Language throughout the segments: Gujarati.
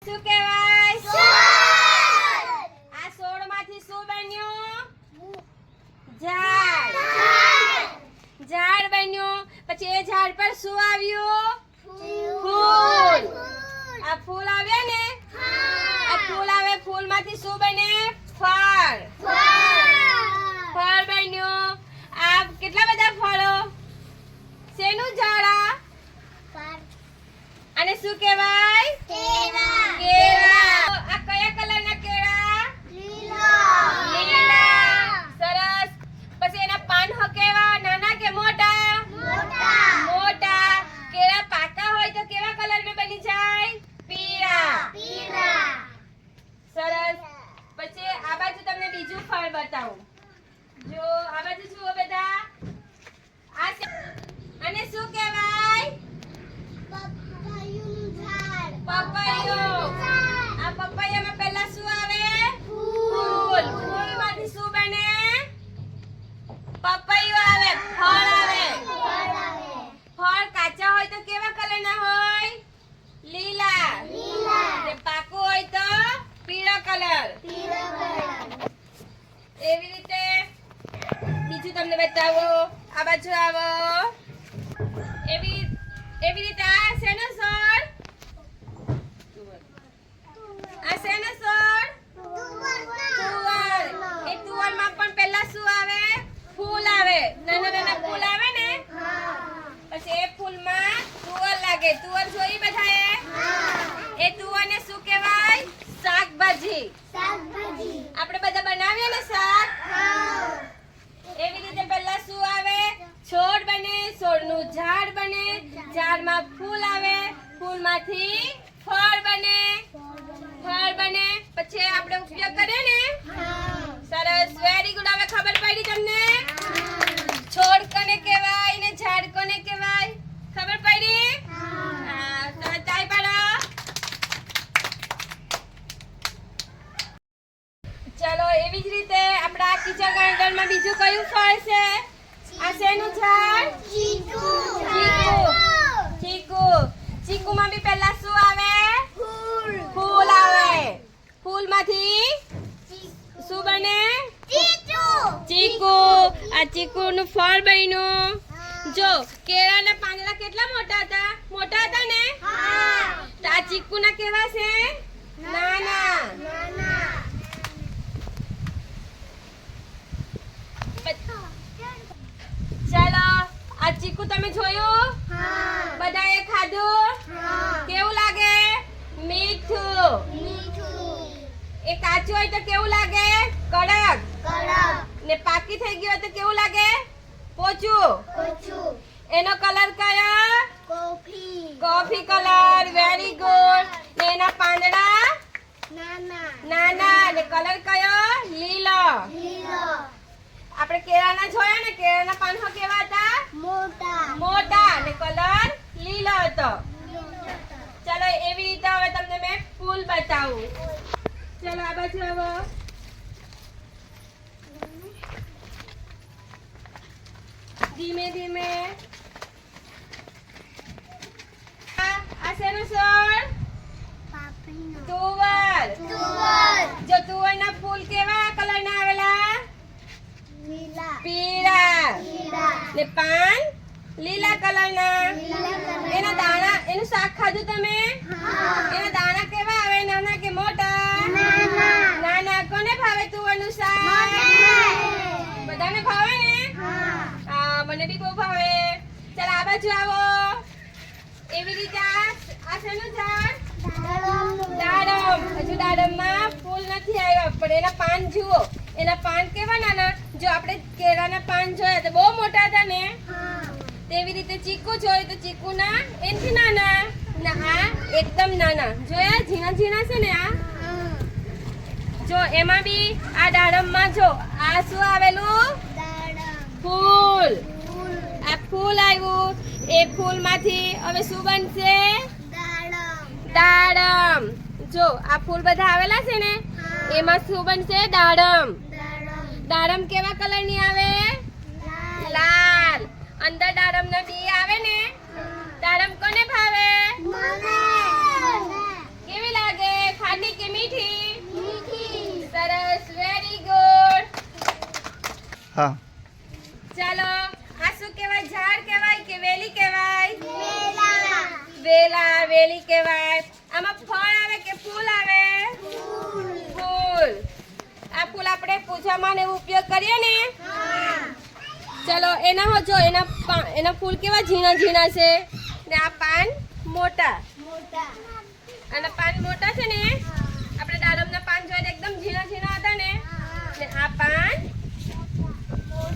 શું કહેવાય? છોડ. આ છોડ માંથી શું બન્યું? ઝાડ. ઝાડ બન્યું. પછી એ ઝાડ પર શું આવ્યું? ફૂલ. આ ફૂલ આવ્યા ને? આ ફૂલ આવે. ફૂલ માંથી શું બને? ફળ. ફળ બન્યું. આ કેટલા બધા ફળો? શેનું ઝાડ આ? આને શું કહેવાય? કેળા. આ કયા કલરના કેળા? લીલા. સરસ. પછી એના પાન કેવા? નાના કે મોટા? મોટા. કેળા પાકા હોય તો કેવા કલરમાં બની જાય? પીળા. સરસ. પછી આ બાજુ તમને બીજું ફળ બતાવું. જો આ બાજુ જુઓ બધા. આને શું કહેવાય? પપૈયો. આ પપૈયામાં પહેલા શું આવે? ફૂલ. ફૂલમાંથી શું બને? પપૈયો આવે. ફળ આવે. ફળ કાચા હોય તો કેવા કલરના હોય? લીલા. ને પાકું હોય તો પીળો કલર. એવી રીતે બીજું તમને બતાવો. આ બાજુ આવો. એવી રીતે આ શેનો છોડ? આ શેનો છોડ? તુવર. એ તુવરમાં પણ પહેલા શું આવે? ફૂલ આવે. નાના ફૂલ આવે ને? પછી એ ફૂલમાં તુવર લાગે. તુવર જોઈ બધાએ? એ તુવરને શું કહેવાય? શાકભાજી. આપણે બધા બનાવીએ ને શાક? એવી રીતે પહેલા શું આવે? છોડ બને. છોડનું ઝાડ બને. ઝાડમાં ફૂલ આવે. ફૂલમાંથી ફળ બને. પછી આપણે ઉપયોગ કરીએ ને? સરસ. Very good. હવે ખબર પડી તમને? છોડ કોને કહેવાય ને ઝાડ કોને કહેવાય? ખબર પડી? હા. તમે તાળી પાડો. ચલો એવી જ રીતે આપણા કિચન ગાર્ડનમાં બીજું કયું ફળ છે? આ શેનું ઝાડ? ચીકુ. ચીકુમાં બી પહેલા શું આવે? ફૂલ આવે. ફૂલમાંથી શું બને? ચીકુ. આ ચીકુનું ફળ બન્યું. જો કેળાના પાંદડા કેટલા મોટા હતા? મોટા હતા ને? તો આ ચીકુના કેવા છે? નાના. ચાલો આ ચીકુ તમે જોયું? બધાએ ખાધું? કેવું લાગે? મીઠું. એ કાચું હોય તો કેવું લાગે? કડક. ને પાકી થઈ ગયું હોય તો કેવું લાગે? પોચું. એનો કલર કયો? Coffee colour. Very good. ને એના પાંદડા નાના. ને કલર કયો? લીલો. આપણે કેળાના જોયા ને? કેળાના પાન કેવા હતા? મોટા. ને કલર લીલો હતો. ચલો એવી રીતે હવે તમને મેં ફૂલ બતાવું. ચલો આ બાજુ આવો. ધીમે ધીમે. આ શેનું છોડ? તુવર. જો તુવરના ફૂલ કેવા કલરના આવેલા? પીળા. ને પાન લીલા કલરના. એના દાણા, એનું શાક ખાધું તમે? એના દાણા કેવા આવે? નાના કે મોટા? નાના. કોને ભાવે તુવરનું શાક? બધાને ભાવે ને? હા, મને બી બહુ ભાવે. ચાલ આ બાજુ આવો. એવી રીતે આ શેનું ઝાડ? દાડમ. હજુ દાડમમાં ફૂલ નથી આવ્યા પણ એના પાન જુઓ. એના પાન કેવા નાના. જો આપણે કેળાના પાન જોયા તો બહુ મોટા હતા ને? તેવી રીતે ચીકુ જોયું તો ચીકુના એનથી નાના. ને આ એકદમ નાના. જોયા? ઝીણા છે ને આ? જો એમાં બી આ દાડમમાં જો આ શું આવેલું? ફૂલ. આ ફૂલ આવ્યું. એ ફૂલમાંથી હવે શું બનશે? દાડમ. જો આ ફૂલ બધા આવેલા છે ને? એમાં શું બનશે? દાડમ. દાડમ કેવા કલરની આવે? લાલ. અંદર દાડમના બી આવે ને? દાડમ કોને ભાવે? કેવી લાગે? હા. ચાલો આ શું કહેવાય? ઝાડ કહેવાય કે વેલી કહેવાય? વેલા, વેલી કહેવાય. આમાં ફળ આવે કે ફૂલ આવે? ફૂલ. આ ફૂલ આપણે પૂજામાં ને એવું ઉપયોગ કરીએ ને. ચલો એના જો એના ફૂલ કેવા ઝીણા ઝીણા છે ને આ પાન મોટા. આના પાન મોટા છે ને. આપણે દાડમના પાન જોઈને એકદમ ઝીણા ઝીણા હતા ને આ પાન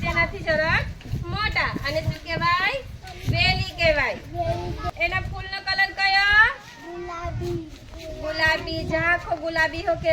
તેનાથી જરાક મોટા. અને શું કહેવાય? વેલી કહેવાય. એના ફૂલનો કલર કયો? ગુલાબી. ઝાંખો ગુલાબી હો કે